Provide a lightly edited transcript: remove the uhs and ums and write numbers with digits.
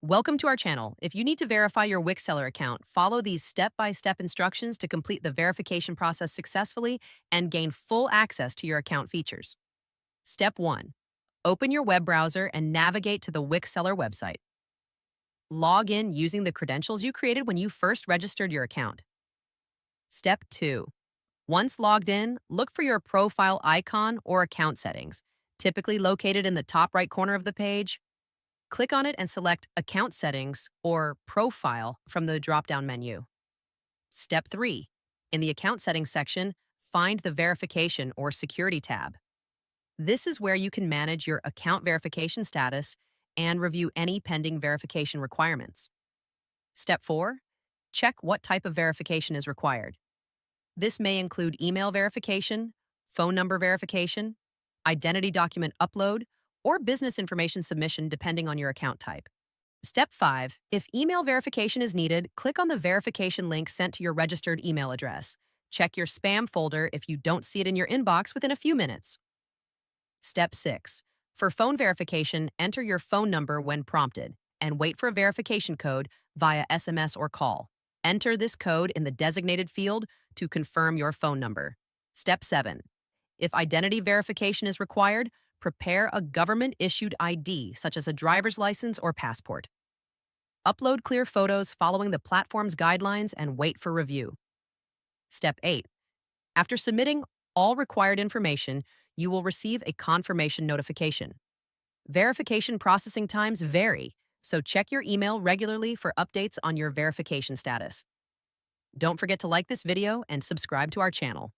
Welcome to our channel. If you need to verify your Wix seller account, follow these step-by-step instructions to complete the verification process successfully and gain full access to your account features. Step 1. Open your web browser and navigate to the Wix seller website. Log in using the credentials you created when you first registered your account. Step 2. Once logged in, look for your profile icon or account settings, typically located in the top right corner of the page. Click on it and select Account Settings or Profile from the drop-down menu. Step 3. In the Account Settings section, find the Verification or Security tab. This is where you can manage your account verification status and review any pending verification requirements. Step 4. Check what type of verification is required. This may include email verification, phone number verification, identity document upload, or business information submission depending on your account type. Step 5. If email verification is needed, click on the verification link sent to your registered email address. Check your spam folder if you don't see it in your inbox within a few minutes. Step 6. For phone verification, enter your phone number when prompted and wait for a verification code via SMS or call. Enter this code in the designated field to confirm your phone number. Step 7. If identity verification is required, prepare a government-issued ID, such as a driver's license or passport. Upload clear photos following the platform's guidelines and wait for review. Step 8. After submitting all required information, you will receive a confirmation notification. Verification processing times vary, so check your email regularly for updates on your verification status. Don't forget to like this video and subscribe to our channel.